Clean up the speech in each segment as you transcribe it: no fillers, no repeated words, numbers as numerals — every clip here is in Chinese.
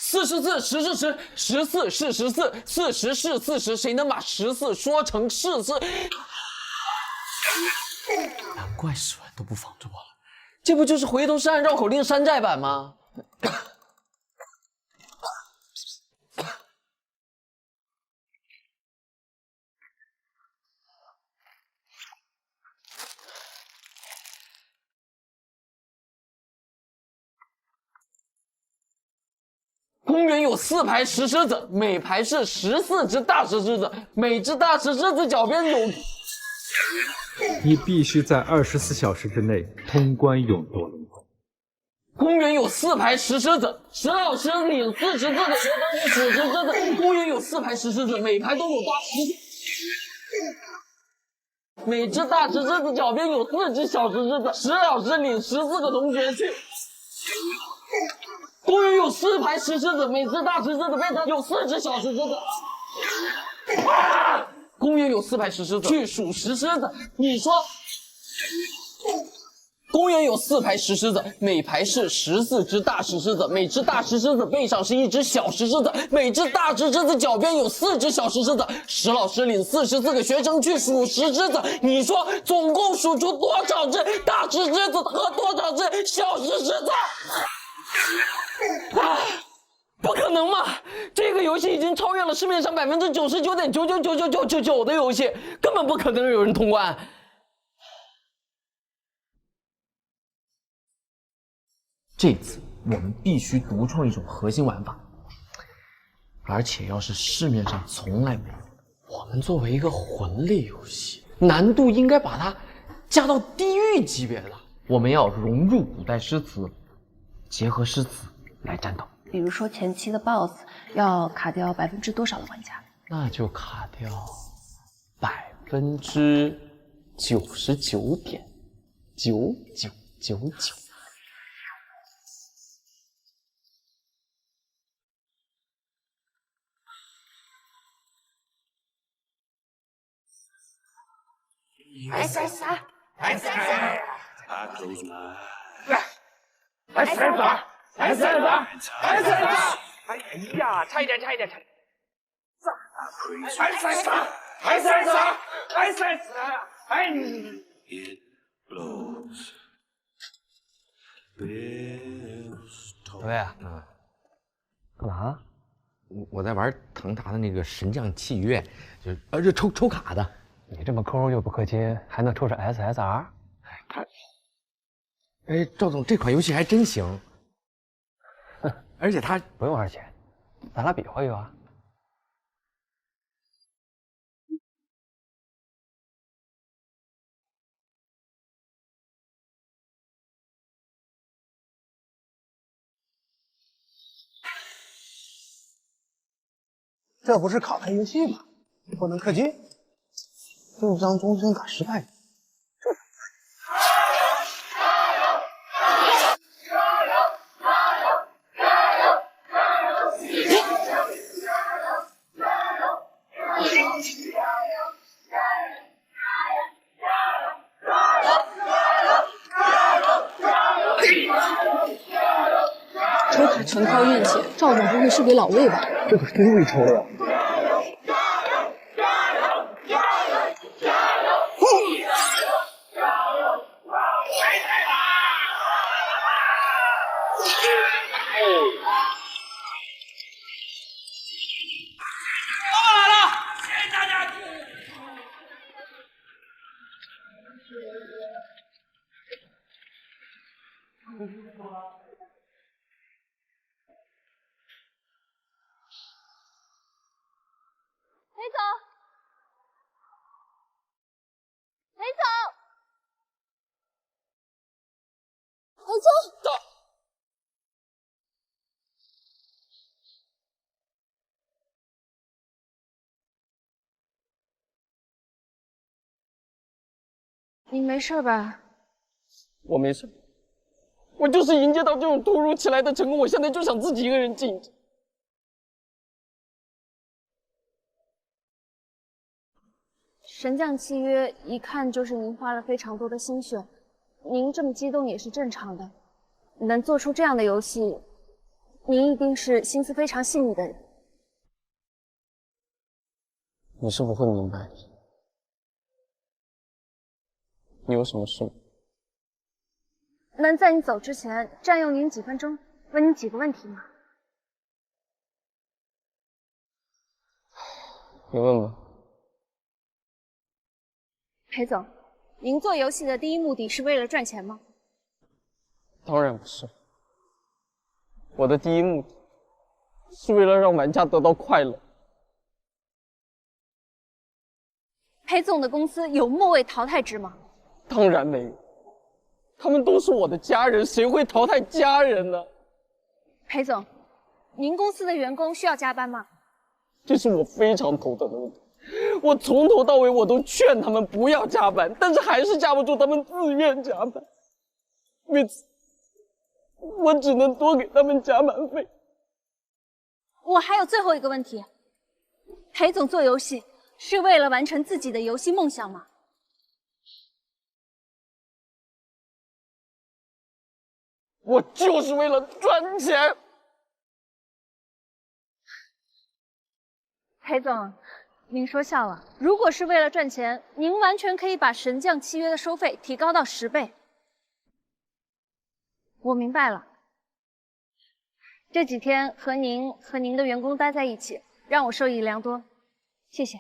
44十是10，14是14，40是40，谁能把14说成44？难怪10万都不防着我了，这不就是回头是岸绕口令山寨版吗？公园有4排石狮子，每排是14只大石狮子，每只大石狮子脚边有。你必须在24小时之内通关勇夺灵魂。公园有4排石狮子，石老师领44个学生去数石狮子。公园有4排石狮子，每排都有大石。每只大石狮子脚边有4只小石狮子，石老师领14个同学去。公园有4排石狮子，每只大石狮子边上有4只小石狮子。公园有4排石狮子，去数石狮子。你说，公园有4排石狮子，每排是14只大石狮子，每只大石狮子背上是1只小石狮子，每只大石狮子脚边有4只小石狮子。石老师领44个学生去数石狮子，你说总共数出多少只大石狮子和多少只小石狮子？不可能嘛！这个游戏已经超越了市面上99.9999999的游戏，根本不可能有人通关。这次我们必须独创一种核心玩法，而且要是市面上从来没有的。我们作为一个魂类游戏，难度应该把它加到地狱级别的。我们要融入古代诗词，结合诗词来战斗。比如说前期的 BOSS 要卡掉多少的玩家？那就卡掉99.9999。哎呀，差一点！喂，干嘛？我在玩腾达的那个神将契约，就抽卡的。你这么抠又不氪金，还能抽着 SSR？ 赵总，这款游戏还真行。而且它不用2钱，咱俩比划一个啊。这不是卡牌游戏吗？不能氪金，这张终身卡失败。抽卡全靠运气，赵总不会是给老魏吧？这可是最后一抽了。你没事吧？我没事，我就是迎接到这种突如其来的成功，我现在就想自己一个人静着。神将契约一看就是您花了非常多的心血，您这么激动也是正常的。能做出这样的游戏，您一定是心思非常细腻的人。你是不会明白的。你有什么事吗？能在你走之前占用您几分钟，问您几个问题吗？你问吧。裴总，您做游戏的第一目的是为了赚钱吗？当然不是。我的第一目的是为了让玩家得到快乐。裴总的公司有末位淘汰制吗？当然没有，他们都是我的家人，谁会淘汰家人呢？裴总，您公司的员工需要加班吗？这是我非常头疼的问题。我从头到尾我都劝他们不要加班，但是还是架不住他们自愿加班。为此，我只能多给他们加班费。我还有最后一个问题，裴总做游戏是为了完成自己的游戏梦想吗？我就是为了赚钱。裴总，您说笑了。如果是为了赚钱，您完全可以把神将契约的收费提高到10倍。我明白了。这几天和您的员工待在一起，让我受益良多，谢谢。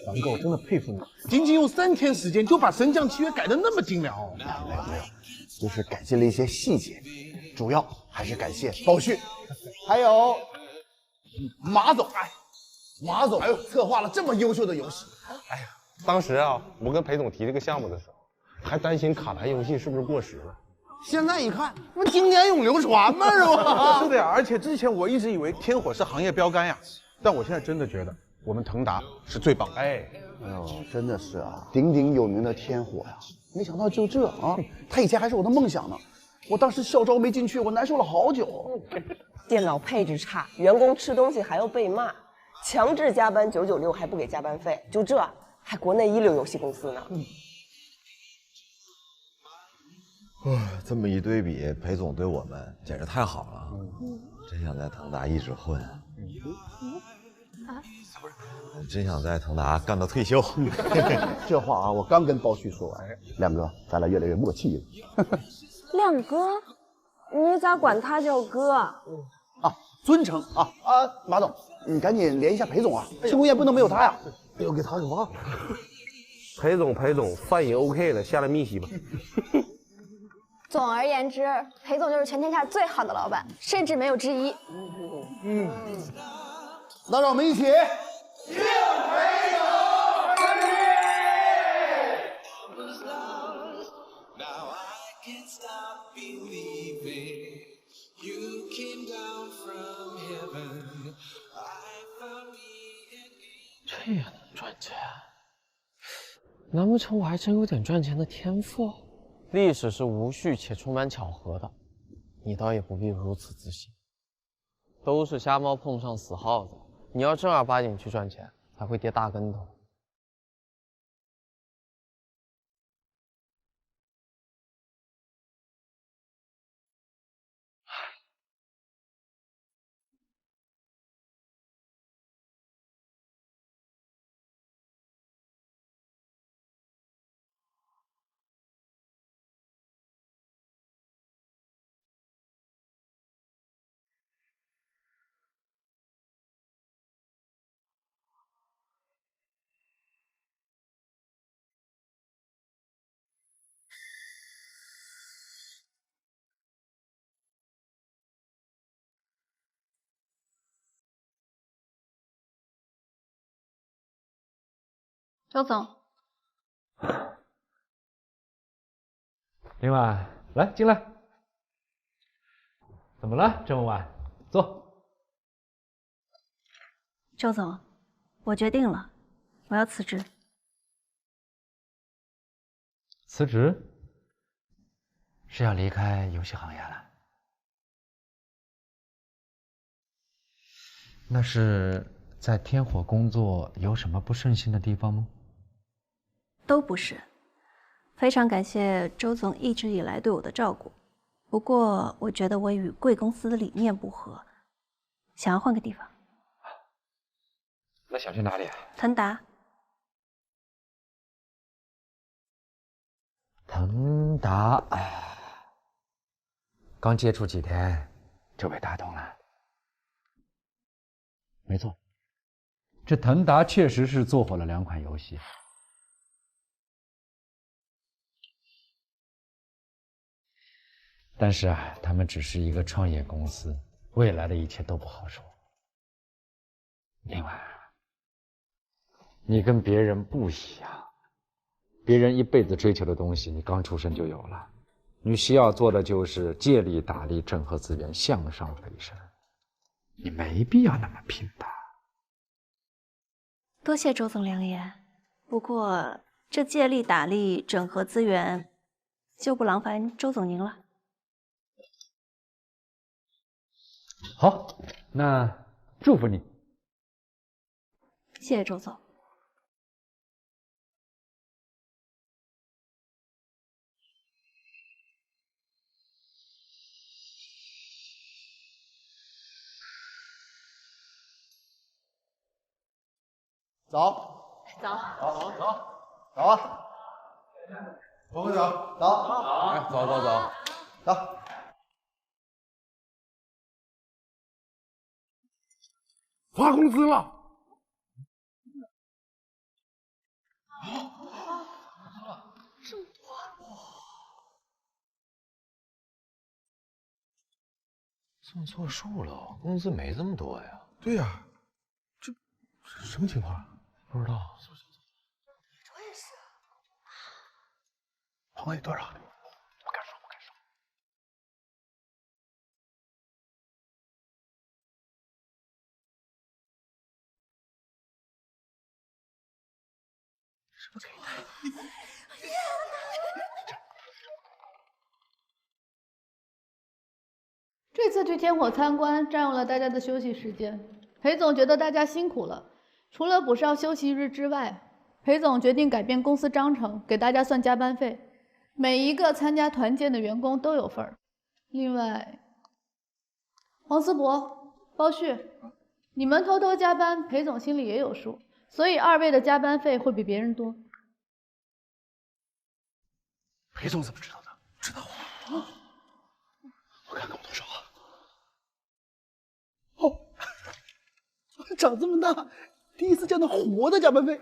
王哥，我真的佩服你，仅仅用3天时间就把神将契约改得那么精良。没有，就是改进了一些细节，主要还是感谢包旭，还有马总。马总策划了这么优秀的游戏。当时啊，我跟裴总提这个项目的时候，还担心卡牌游戏是不是过时了。现在一看，不经典永流传吗？是吧？是的呀，而且之前我一直以为天火是行业标杆呀，但我现在真的觉得我们腾达是最棒的。哎呦，真的是啊，鼎鼎有名的天火呀，没想到就这啊，他以前还是我的梦想呢。我当时校招没进去，我难受了好久。电脑配置差，员工吃东西还要被骂，强制加班996还不给加班费，就这还国内一流游戏公司呢。这么一对比，裴总对我们简直太好了，真想在腾达一直混，真想在腾达干到退休。这话啊，我刚跟包旭说完，亮哥，咱俩越来越默契了。亮哥，你咋管他叫哥？尊称马总，你赶紧联系一下裴总啊，庆功宴不能没有他呀。哎呦，给他给忘了。裴总，饭也 OK 了，下来密西吧。总而言之，裴总就是全天下最好的老板，甚至没有之一。那让我们一起敬裴总胜利！这也能赚钱？难不成我还真有点赚钱的天赋？历史是无序且充满巧合的，你倒也不必如此自信。都是瞎猫碰上死耗子，你要正儿八经去赚钱，才会跌大跟头。周总，林婉，来进来。怎么了？这么晚，坐。周总，我决定了，我要辞职。辞职？是要离开游戏行业了？那是在天火工作有什么不顺心的地方吗？都不是，非常感谢周总一直以来对我的照顾。不过我觉得我与贵公司的理念不合，想要换个地方。那想去哪里？腾达。腾达，刚接触几天就被打动了。没错，这腾达确实是做火了2款游戏。但是啊，他们只是一个创业公司，未来的一切都不好说。另外，你跟别人不一样，别人一辈子追求的东西，你刚出生就有了。你需要做的就是借力打力，整合资源，向上飞升。你没必要那么拼的。多谢周总良言。不过这借力打力、整合资源，就不劳烦周总您了。好，那祝福你。谢谢周总。走，走啊！我们走，哎，走。发工资了。这么多，算错数了，工资没这么多呀。对呀，这什么情况？不知道。我也是。黄伟多少？不敢说。是不是可以带？这次去天火参观占用了大家的休息时间，裴总觉得大家辛苦了，除了补上休息日之外，裴总决定改变公司章程，给大家算加班费，每一个参加团建的员工都有份儿。另外，黄思博、包旭，你们偷偷加班，裴总心里也有数，所以2位的加班费会比别人多。裴总怎么知道的？知道啊。我看看我多少啊？哦，长这么大，第一次见到活的加班费。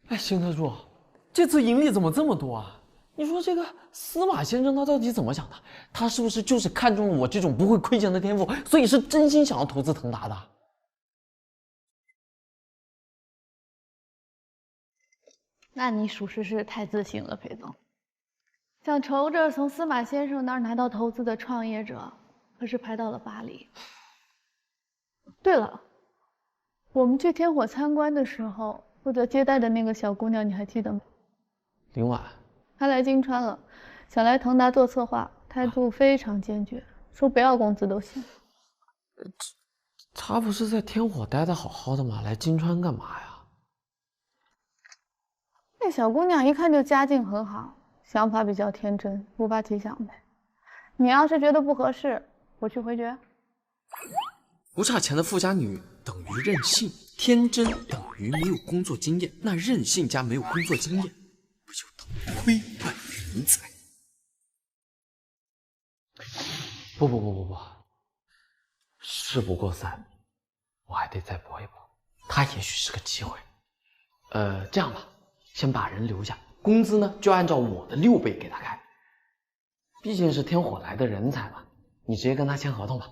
哎，邢特助，这次盈利怎么这么多啊？你说这个司马先生他到底怎么想的？他是不是就是看中了我这种不会亏钱的天赋，所以是真心想要投资腾达的？那你属实是太自信了，裴总。想愁着从司马先生那儿拿到投资的创业者，可是排到了巴黎。对了，我们去天火参观的时候，负责接待的那个小姑娘，你还记得吗？林婉。她来金川了，想来腾达做策划，态度非常坚决，说不要工资都行。她不是在天火待得好好的吗？来金川干嘛呀？那小姑娘一看就家境很好，想法比较天真，突发奇想呗。你要是觉得不合适，我去回绝。不差钱的富家女等于任性，天真等于没有工作经验，那任性加没有工作经验，不就等于亏本人才？不，事不过三，我还得再搏一搏，他也许是个机会。这样吧，先把人留下，工资呢就按照我的6倍给他开。毕竟是天火来的人才嘛，你直接跟他签合同吧。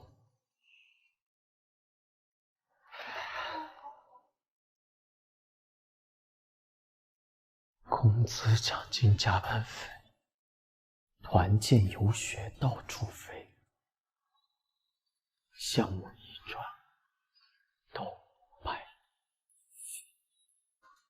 工资、奖金、加班费，团建游学到处飞，项目